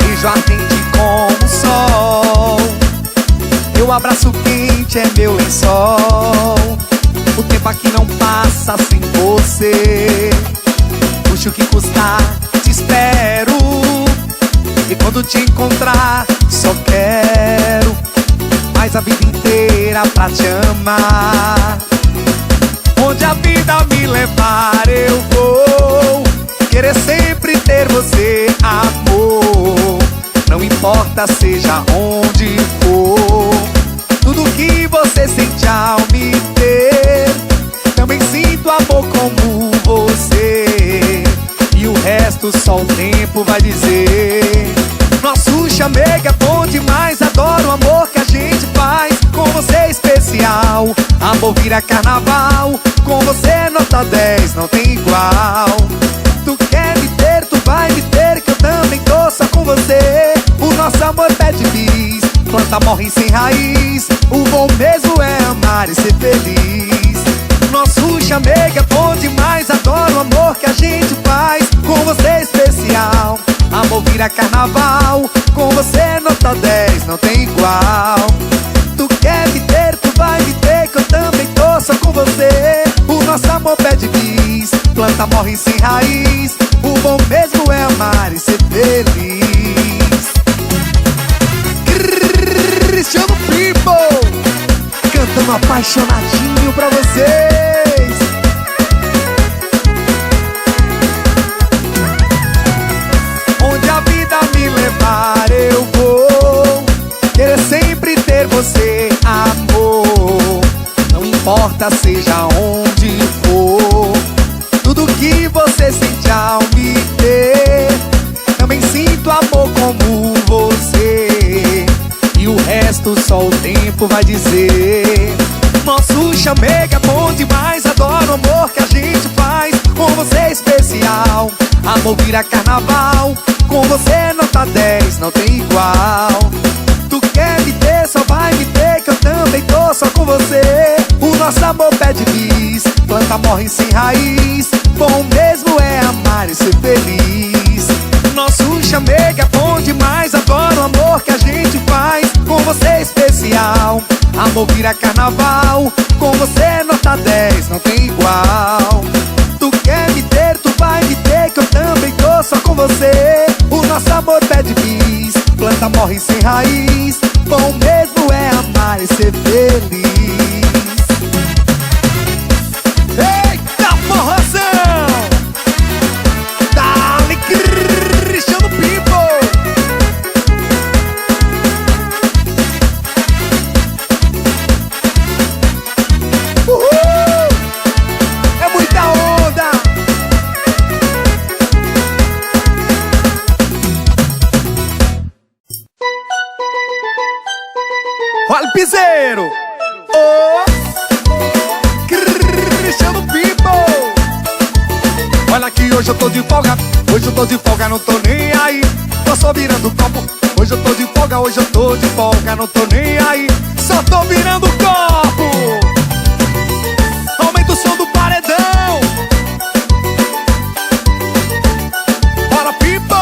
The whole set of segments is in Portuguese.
Beijo ardente como o sol, meu abraço quente é meu lençol. O tempo aqui não passa sem você. Puxa o que custar, te espero. E quando te encontrar, só quero mais a vida inteira pra te amar. Onde a vida me levar eu vou querer sempre ter você, amor. Não importa seja onde for, tudo que você sente ao me ter, também sinto amor como você. E o resto só o tempo vai dizer. Nosso chamego é bom demais, adoro o amor que a gente faz. Com você é especial, amor vira carnaval. Com você nota 10, não tem igual. Tu quer me ter, tu vai me ter, que eu também tô só com você. O nosso amor pede bis, planta morre sem raiz. O bom mesmo é amar e ser feliz. Nosso chamego é bom demais, adoro o amor que a gente faz. Com você é especial, amor vira carnaval. Com você nota 10, não tem igual. Tu quer me ter, tu vai me ter, que eu também tô só com você. O nosso amor pede bis, planta morre sem raiz. O bom mesmo é amar e ser feliz. Cristiano People cantando apaixonadinho pra vocês. Onde a vida me levar eu vou querer sempre ter você, amor. Não importa seja onde for, tudo que você sente ao me ter, também sinto amor como você. E o resto só o tempo vai dizer. Nosso chamego é bom demais, adoro o amor que a gente faz. Com você é especial, amor vira carnaval. Com você nota 10, não tem igual. Tu quer me ter, só vai me ter, que eu também tô só com você. O nosso amor pede bis, planta morre sem raiz. Bom mesmo é amar e ser feliz. Nosso chamego é bom demais, adoro o amor que a gente faz. Com você é especial, amor vira carnaval. Com você nota 10, não tem igual. Tu quer me ter, tu vai me ter, que eu também tô só com você. O nosso amor pede bis, planta morre sem raiz. Bom mesmo é amar e ser feliz. Eita porrazão! Dale Cristiano People. Uhul! É muita onda! Olha o piseiro! Oh! Cristiano People! Olha que hoje eu tô de folga, hoje eu tô de folga, não tô nem aí. Tô só virando copo, hoje eu tô de folga, hoje eu tô de folga, não tô nem aí. Só tô virando copo. Aumenta o som do paredão. Bora, people!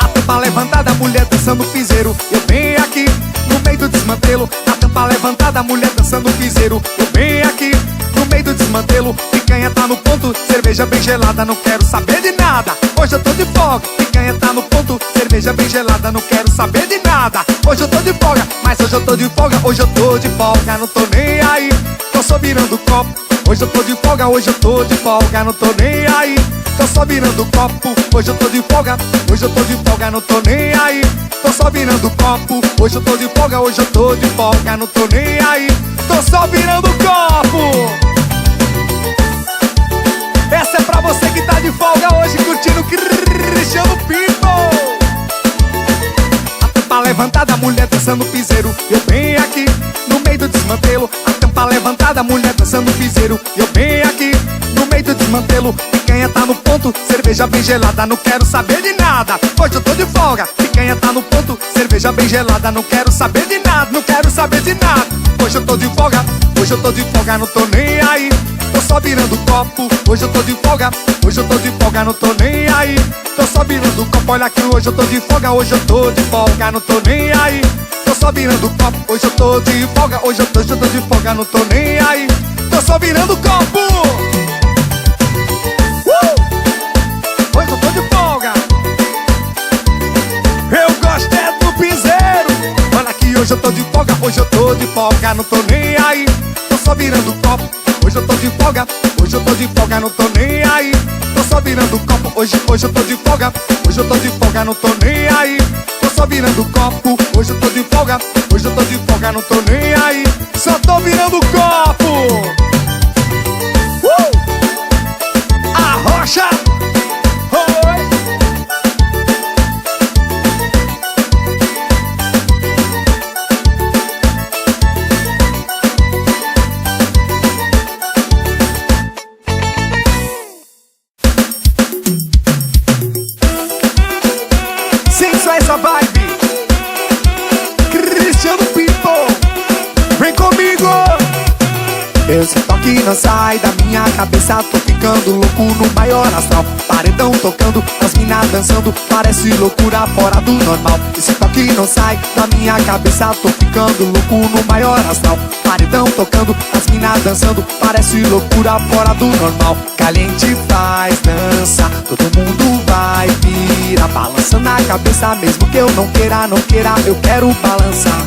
A tampa levantada, mulher dançando piseiro. Eu venho aqui no meio do desmantelo. A tampa levantada, mulher dançando piseiro. Eu venho aqui no meio do desmantelo. Picanha tá no ponto, cerveja bem gelada, não quero saber de nada. Hoje eu tô de folga, picanha tá no ponto, cerveja bem gelada, não quero saber de nada. Hoje eu tô de folga, mas hoje eu tô de folga, hoje eu tô de folga, não tô nem aí. Tô só virando copo, hoje eu tô de folga, hoje eu tô de folga, não tô nem aí. Tô só virando copo, hoje eu tô de folga, hoje eu tô de folga, não tô nem aí. Tô só virando copo, hoje eu tô de folga, hoje eu tô de folga, não tô nem aí. Tô só virando copo. Essa é pra você que tá de folga hoje, curtindo Cristiano People. A tampa levantada, mulher dançando piseiro. Eu venho aqui no meio do desmantelo. A tampa levantada, mulher dançando piseiro. Eu venho aqui no meio do desmantelo. Picanha Picanha tá no ponto, cerveja bem gelada, não quero saber de nada. Hoje eu tô de folga. Picanha tá no ponto, cerveja bem gelada, não quero saber de nada, não quero saber de nada. Hoje eu tô de folga, hoje eu tô de folga, não tô nem aí. Tô só virando copo, hoje eu tô de folga, hoje eu tô de folga, não tô nem aí. Tô só virando copo, olha aqui, hoje eu tô de folga, hoje eu tô de folga, não tô nem aí. Tô só virando copo, hoje eu tô de folga, hoje eu tô de folga, não tô nem aí. Tô só virando copo. Hoje eu tô de folga. Eu gosto é do piseiro. Olha aqui, hoje eu tô de folga, hoje eu tô de folga, não tô nem aí. Tô só virando copo, hoje eu tô de folga, hoje eu tô de folga, não tô nem aí. Tô só virando copo, hoje eu tô de folga, hoje eu tô de folga, não tô nem aí. Tô só virando copo, hoje eu tô de folga, hoje eu tô de folga, não tô nem aí. Só tô virando copo. Arrocha. Essa vibe Cristiano People, vem comigo. Esse toque não sai da minha cabeça, tô ficando louco no maior astral. Paredão tocando, as minas dançando, parece loucura fora do normal. Esse toque não sai da minha cabeça, tô ficando louco no maior astral. Paredão tocando, as minas dançando, parece loucura fora do normal. Caliente faz dança, todo mundo vai virar, balançando a cabeça, mesmo que eu não queira, eu quero balançar.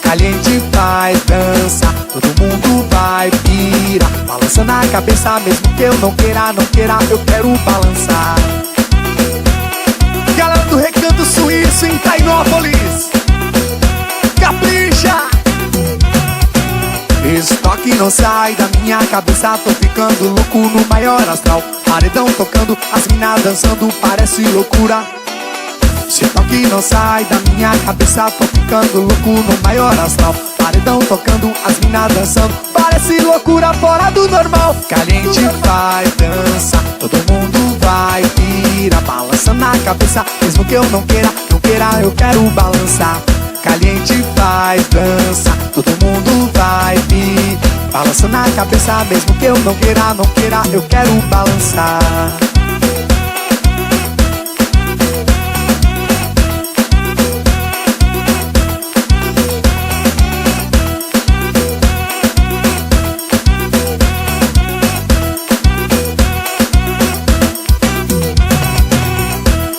Caliente faz dança, todo mundo vai virar, balançando a cabeça, mesmo que eu não queira, eu quero balançar. Galera do Recanto Suíço em Tainópolis, capricha! Esse toque não sai da minha cabeça, tô ficando louco no maior astral. Paredão tocando, as minas dançando, parece loucura. Esse toque não sai da minha cabeça, tô ficando louco no maior astral. Paredão tocando, as minas dançando, parece loucura fora do normal. Caliente faz dança, todo mundo vai virar, balançando a cabeça, mesmo que eu não queira, eu quero balançar. Caliente faz dança, todo mundo vai vir, balançando a cabeça, mesmo que eu não queira, eu quero balançar.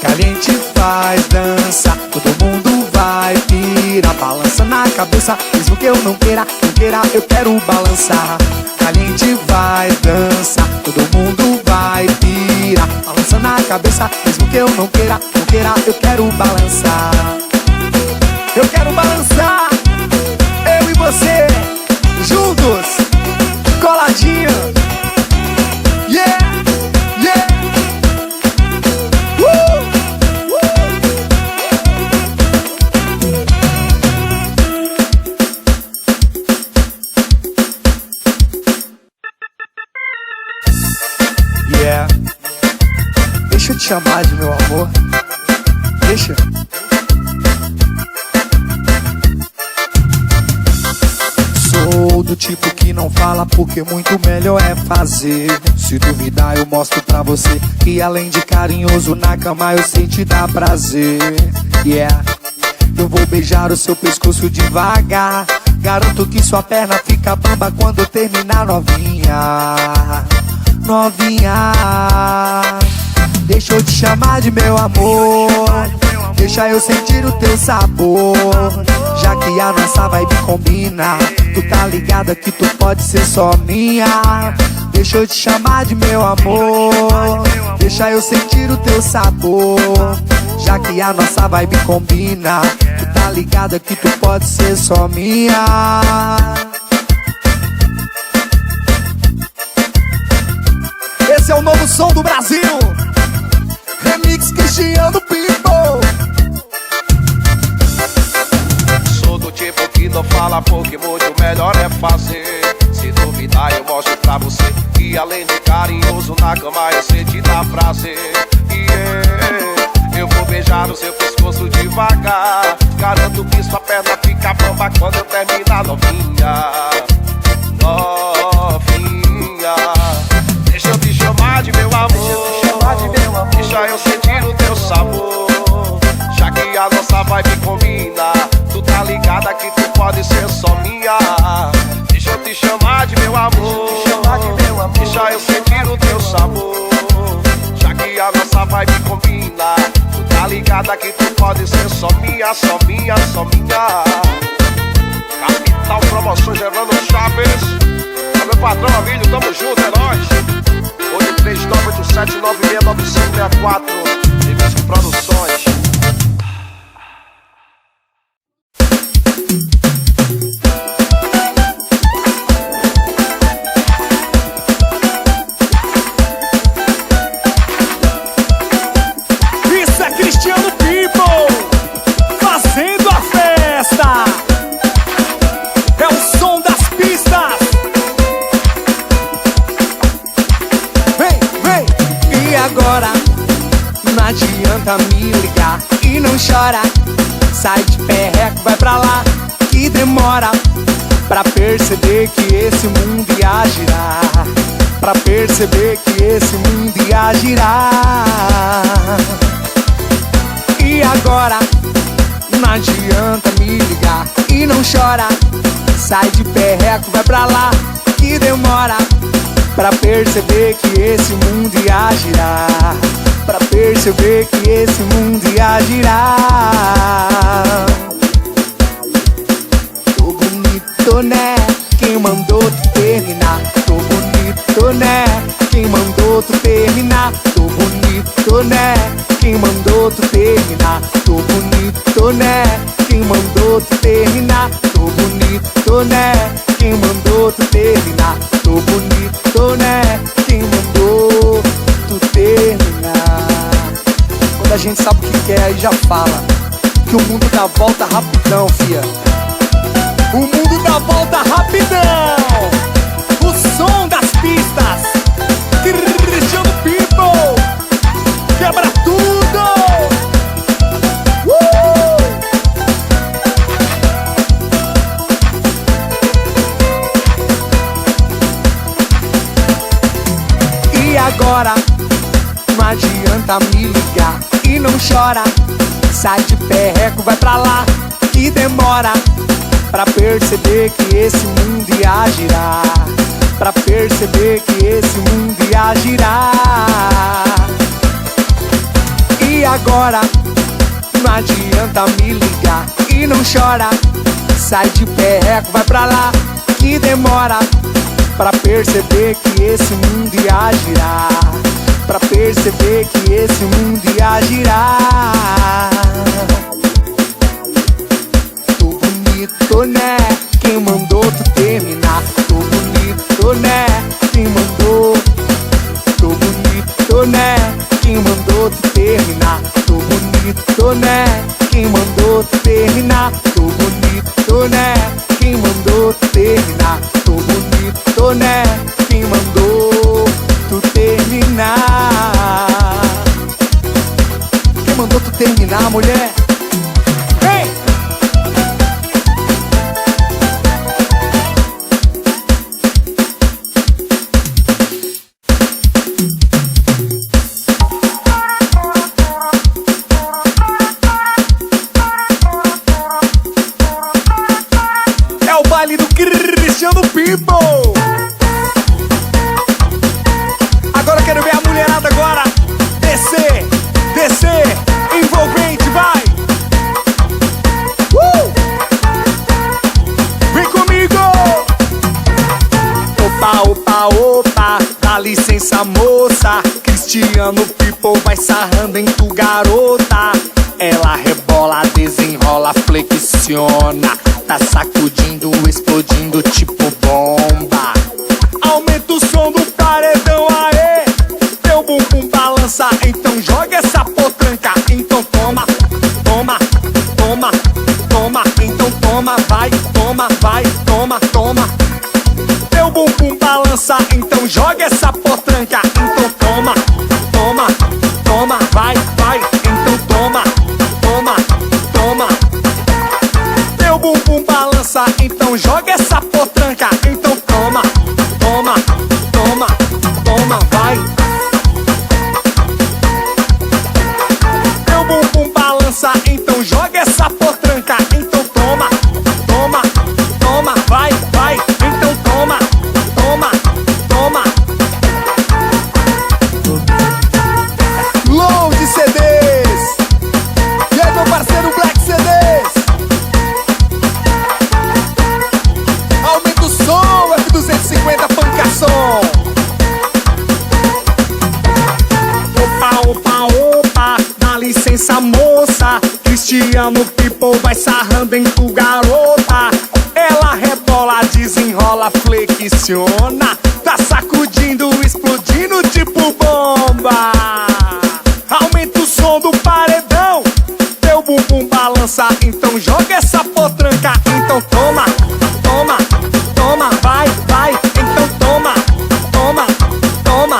Caliente faz dança, todo mundo vai virar, balançando a cabeça, mesmo que eu não queira, eu quero balançar. Caliente faz dança, todo mundo vai virar, balançando a cabeça, mesmo que eu não queira, eu quero balançar. Eu quero balançar, eu e você, juntos, coladinho. Yeah! Deixa eu te chamar de meu amor. Deixa. Sou do tipo que não fala porque muito melhor é fazer. Se duvidar eu mostro pra você que além de carinhoso na cama eu sei te dar prazer. Yeah. Eu vou beijar o seu pescoço devagar, garanto que sua perna fica bamba quando eu terminar, novinha. Novinha, deixa eu te chamar de meu amor, deixa eu sentir o teu sabor. Já que a nossa vibe combina, tu tá ligada que tu pode ser só minha. Deixa eu te chamar de meu amor, deixa eu sentir o teu sabor. Já que a nossa vibe combina, tu tá ligada que tu pode ser só minha. Esse é o novo som do Brasil, remix Cristiano People. Sou do tipo que não fala porque muito melhor é fazer. Se duvidar eu mostro pra você que além de carinhoso isso na cama eu sei te dar prazer. Eu vou beijar o seu pescoço devagar. Garanto que sua perna fica bamba quando eu terminar, novinha. Novinha, deixa eu te chamar de meu amor. Deixa eu sentir o teu sabor. Já que a nossa vibe combina, tu tá ligada que tu pode ser só minha. Deixa eu te chamar de meu amor. Deixa eu sentir o teu sabor. Já que a nossa vibe combina, tu tá ligada que tu pode ser só minha, só minha, só minha. Capital Promoções, Evandro Chaves. É meu patrão, amigo, tamo junto, é nóis. 83987969564. Revisco Produções. Isso é Cristiano People fazendo a festa. É o som das pistas. Vem, vem. E agora? Não adianta me ligar e não chora. Sai de perreco, vai pra lá, que demora pra perceber que esse mundo ia girar. Pra perceber que esse mundo ia girar. E agora? Não adianta me ligar e não chora. Sai de perreco, vai pra lá, que demora pra perceber que esse mundo ia girar. Pra perceber que esse mundo ia girar. Tô bonito, né? Quem mandou tu terminar? Tô bonito, né? Quem mandou tu terminar? Tô bonito, né? Quem mandou tu terminar? Tô bonito, né? Quem mandou tu terminar? Tô bonito, né? Quem mandou tu terminar? Tô bonito, né? Quem mandou tu terminar? Quando a gente sabe o que quer, aí já fala que o mundo dá volta rapidão, fia. O mundo dá volta rapidão. O som das pistas. Cristiano People quebra tudo. E agora? Não adianta me ligar e não chora. Sai de perreco, vai pra lá, que demora pra perceber que esse mundo ia girar. Pra perceber que esse mundo ia girar. E agora? Não adianta me ligar e não chora. Sai de perreco, vai pra lá, que demora pra perceber que esse mundo ia girar. Pra perceber que esse mundo ia girar. Tô bonito, né? Quem mandou tu terminar? Tô bonito, né? Quem mandou? Tô bonito, né? Quem mandou tu terminar? Tô bonito, né? Quem mandou tu terminar? Tô bonito, né? Quem mandou tu terminar? Tô bonito, né? Quem mandou tu terminar? Quem mandou tu terminar, mulher? Vem! É o baile do Cristiano People. Agora eu quero ver a mulherada agora descer, descer, envolvente, vai! Vem comigo! Opa, opa, opa, dá licença, moça. Cristiano People vai sarrando em tu, garota. Ela rebola, desenrola, flexiona. Tá sacudindo, explodindo tipo bomba. Aumenta o som do paredão, aê. Teu bumbum balança, então joga essa potranca. Então toma, toma, toma, toma. Então toma, vai, toma, vai, toma, toma. Teu bumbum balança, então então joga essa potranca. Então toma, toma, toma, vai, vai. Então toma, toma, toma. Teu bumbum balança, então joga essa potranca. Então toma, toma, toma, toma, vai. Teu bumbum balança, então joga essa potranca. Então toma, toma, toma, vai, vai. Então toma, toma, toma. Load CDs. E aí, meu parceiro Black CDs? Aumenta o som, F250 pancação. Opa, opa, opa, dá licença moça. Cristiano People vai sarrando em tu garota. Ela rebola, desenrola, flexiona. Tá sacudindo, explodindo tipo bomba. Aumenta o som do paredão. Teu bumbum balança, então joga essa potranca. Então toma, toma, toma, vai, vai. Então toma, toma, toma.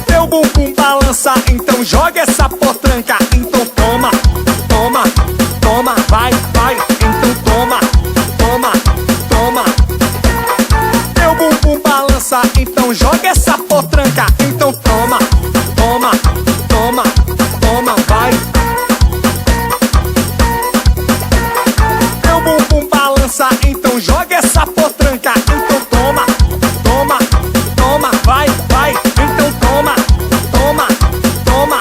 Teu bumbum balança, então joga essa potranca. Então toma, toma, toma, vai, vai. Então toma, toma, toma. Teu bumbum balança, então joga essa potranca. Então toma, toma, toma, toma, vai. Teu bumbum balança, então joga essa potranca. Então toma, toma, toma, vai, vai. Então toma, toma, toma.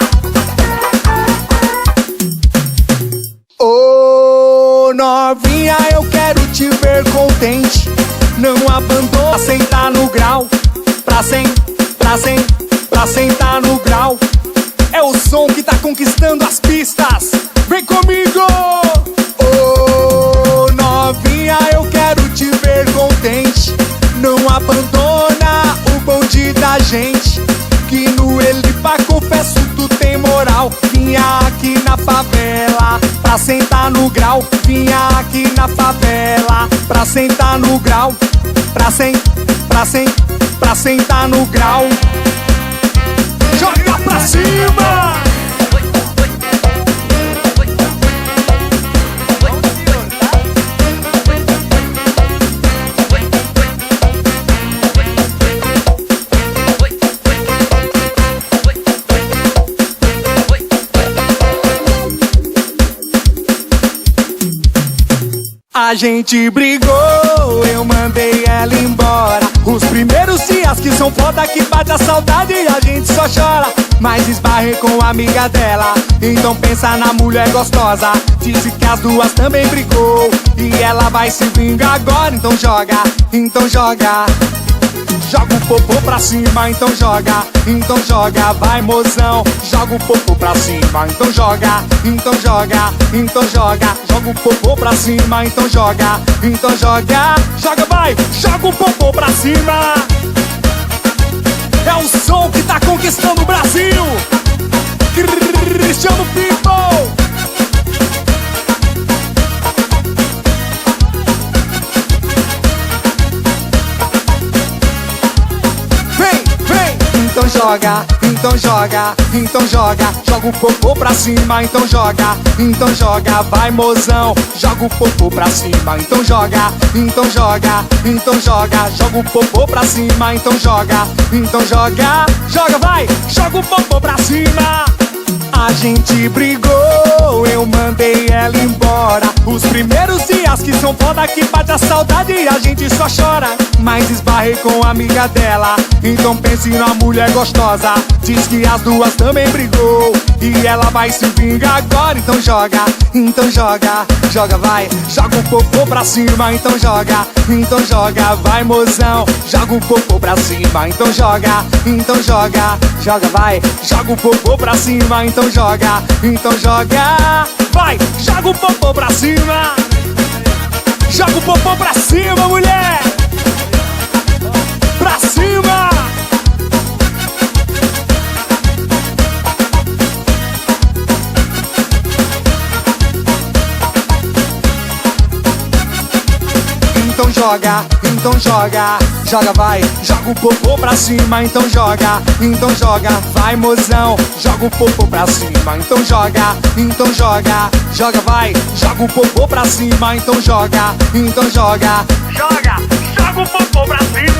Ô novinha, eu quero te ver contente. Não abandona, sentar no grau. Pra sentar no grau. É o som que tá conquistando as pistas. Vem comigo! Ô novinha, eu quero te ver contente. Não abandona o bonde da gente. Que no Elipa, confesso, tu tem moral. Vinha aqui na favela pra sentar no grau. Vinha aqui na favela pra sentar no grau. Pra sentar no grau. Joga pra cima! A gente brigou, eu mandei ela embora. Os primeiros dias que são foda, que bate a saudade e a gente só chora. Mas esbarrei com a amiga dela, então pensa na mulher gostosa. Disse que as duas também brigou e ela vai se vingar agora. Então joga, então joga. Joga o popô pra cima, então joga, vai mozão. Joga o popô pra cima, então joga, então joga. Joga o popô pra cima, então joga, joga, vai, joga o popô pra cima. É o som que tá conquistando o Brasil. Cristiano People. Então joga, joga o popô pra cima, então joga, vai mozão. Joga o popô pra cima, então joga, joga o popô pra cima, então joga, vai, joga o popô pra cima. A gente brigou, eu mandei ela embora. Os primeiros dias que são foda, que bate a saudade e a gente só chora. Mas esbarrei com a amiga dela, então pense na mulher gostosa. Diz que as duas também brigou e ela vai se vingar agora. Então joga, joga, vai. Joga o popô pra cima, então joga, vai mozão. Joga o popô pra cima, então joga, vai. Joga o popô pra cima, então joga, vai. Joga o popô pra cima. Joga o popô pra cima, mulher. Pra cima. Então então joga. Joga, vai, joga o popô pra cima, então joga. Então joga, vai mozão, joga o popô pra cima, então joga. Então joga, joga, vai, joga o popô pra cima, então joga. Então joga, joga, joga o popô pra cima.